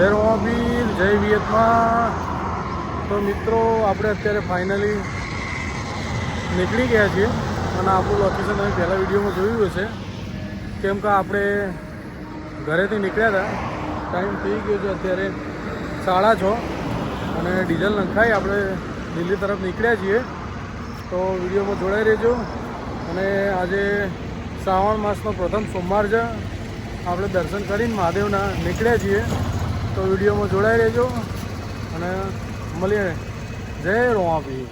જય રોમાબીર, જય વિયતમાં. તો મિત્રો આપણે અત્યારે ફાઇનલી નીકળી ગયા છીએ અને આપણું લોકેશન તમે પહેલાં વિડીયોમાં જોયું હશે. કેમ કે આપણે ઘરેથી નીકળ્યા હતા, ટાઈમ થઈ ગયો છે અત્યારે 6:30 અને ડીઝલ નંખાઈ આપણે દિલ્હી તરફ નીકળ્યા છીએ. તો વિડીયોમાં જોડાઈ રહેજો. અને આજે શ્રાવણ માસનો પ્રથમ સોમવાર છે. આપણે દર્શન કરીને મહાદેવના નીકળ્યા છીએ. તો વિડીયોમાં જોડાઈ રહેજો અને મળીએ. જય રોમાપીર.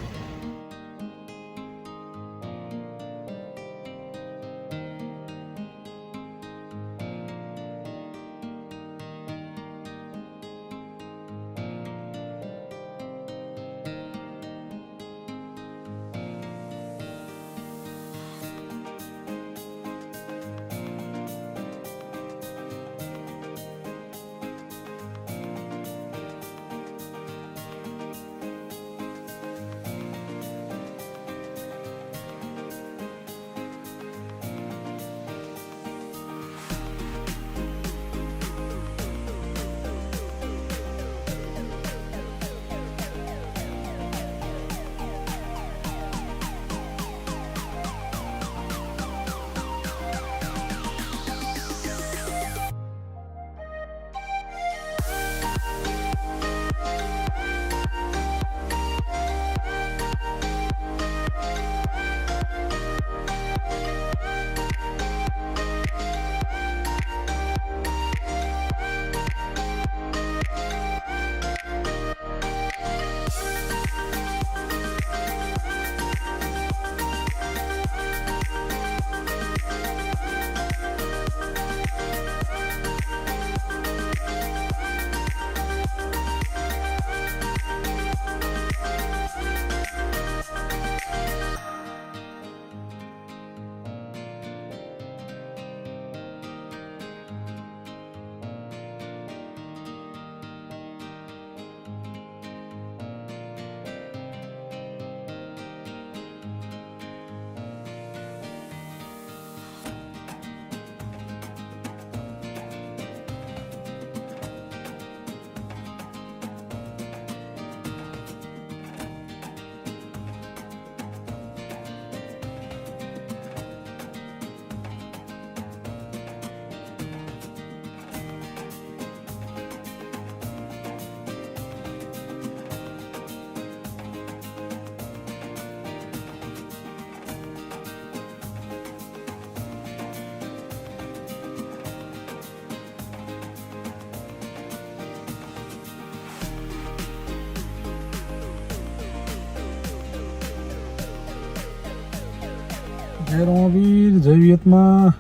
જય રોમાબીર, જય વિયતમાં.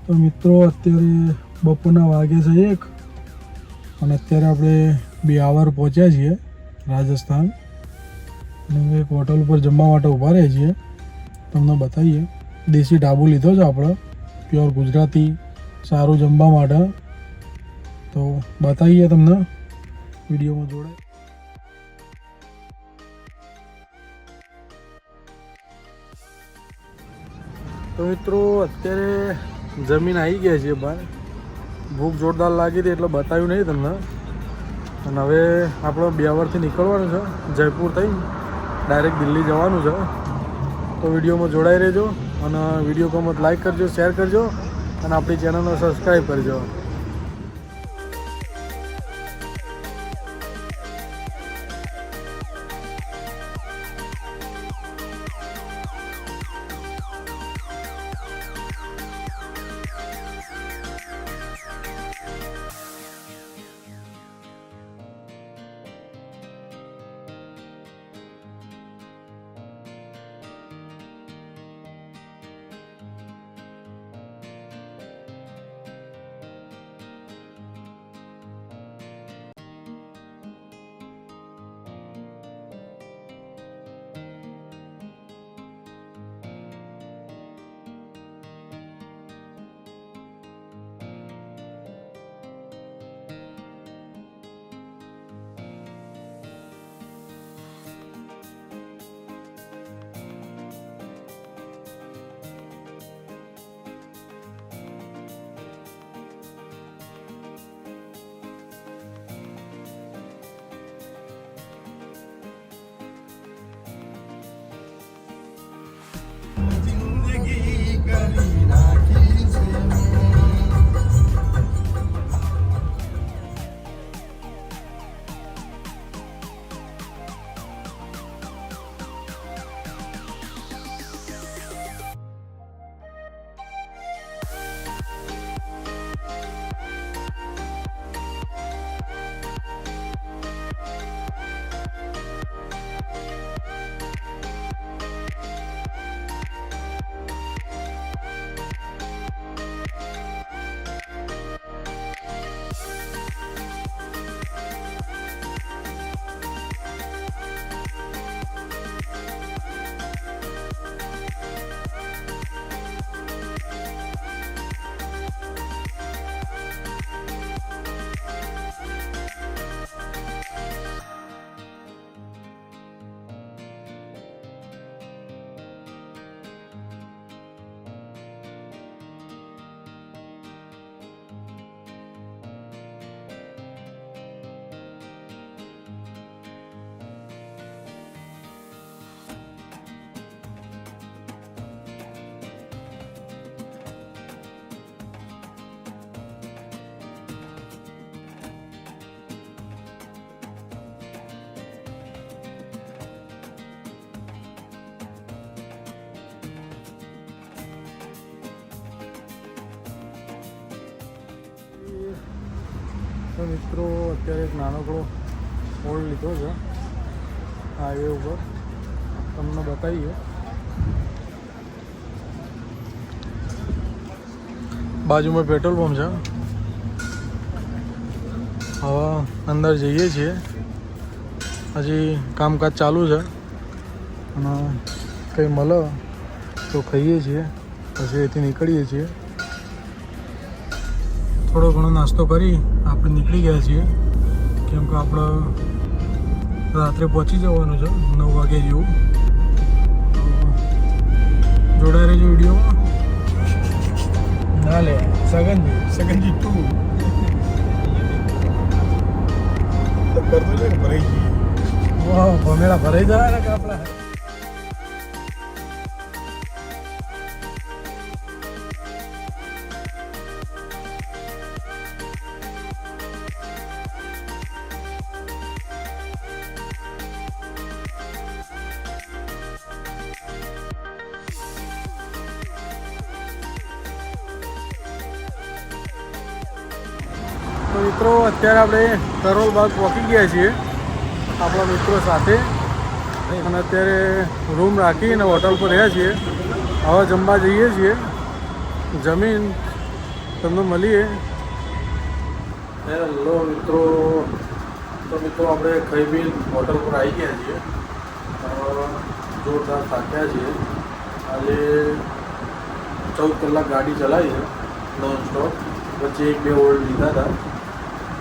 તો મિત્રો અત્યારે બપોરના વાગે છે 1 અને અત્યારે આપણે બ્યાવર પહોંચ્યા છીએ રાજસ્થાન. અને એક હોટલ ઉપર જમવા માટે ઊભા રહીએ છીએ. તમને બતાવીએ, દેશી ઢાબુ લીધો છે આપણે, પ્યોર ગુજરાતી, સારું જમવા માટે. તો બતાવીએ તમને, વિડીયોમાં જોડાય. તો મિત્રો અત્યારે જમીન આવી ગયા છે બહાર. ભૂખ જોરદાર લાગી હતી એટલે બતાવ્યું નહીં તમને. અને હવે આપણે બ્યાવરથી નીકળવાનું છે, જયપુર થઈ ડાયરેક્ટ દિલ્હી જવાનું છે. તો વિડીયોમાં જોડાઈ રહેજો અને વિડીયો ગમે તો લાઈક કરજો, શેર કરજો અને આપણી ચેનલને સબસ્ક્રાઈબ કરજો. તો મિત્રો અત્યારે એક નાનકડો મોલ લીધો છે હાઈવે ઉપર, તમને બતાવીએ. બાજુમાં પેટ્રોલ પંપ છે. હવે અંદર જઈએ છીએ, હજી કામકાજ ચાલુ છે અને કંઈ મળે તો ખાઈએ છીએ, પછી અહીંથી નીકળીએ છીએ. થોડો ઘણો નાસ્તો કરી આપણે નીકળી ગયા છીએ, કેમ કે આપણે રાત્રે પહોંચી જવાનું છે 9 વાગે જેવું. જોડાઈ રહેજો વિડીયોમાં. ના લે સગનજી 2 કરતો છે કે ભરાઈ ગઈ. વાહ, ભમેલા ભરાઈ જાય ને આપણા. તો મિત્રો અત્યારે આપણે કરોલ બાગ પહોંચી ગયા છીએ આપણા મિત્રો સાથે, અને અત્યારે રૂમ રાખીને હોટલ પર રહ્યા છીએ. હવે જમવા જઈએ છીએ, જમીન તમને મળીએ. હેલો મિત્રો, તો મિત્રો આપણે ખાઈ પી હોટલ પર આવી ગયા છીએ. જોરદાર થાક્યા છીએ. આજે 14 કલાક ગાડી ચલાવી છે નોન સ્ટોપ. વચ્ચે 1-2 હોલ્ડ લીધા હતા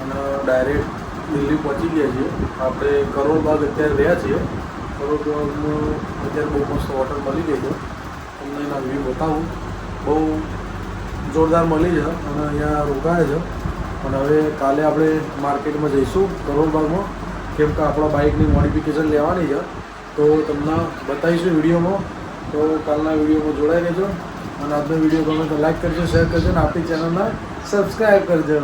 અને ડાયરેક્ટ દિલ્હી પહોંચી ગયા છીએ. આપણે કરોલ બાગ અત્યારે રહ્યા છીએ. કરોલ બાગનું અત્યારે બહુ મસ્ત હોટલ મળી ગઈ છે, તમને એના વ્યૂ બતાવું. બહુ જોરદાર મળી છે અને અહીંયા રોકાય છે. અને હવે કાલે આપણે માર્કેટમાં જઈશું કરોલ બાગમાં, કેમ કે આપણા બાઇકની મોડિફિકેશન લેવાની છે, તો તમને બતાવીશું વિડીયોમાં. તો કાલના વિડીયોમાં જોડાઈ રહેજો અને આજનો વિડીયો ગમે તો લાઈક કરજો, શેર કરજો અને આપણી ચેનલને સબસ્ક્રાઈબ કરજો.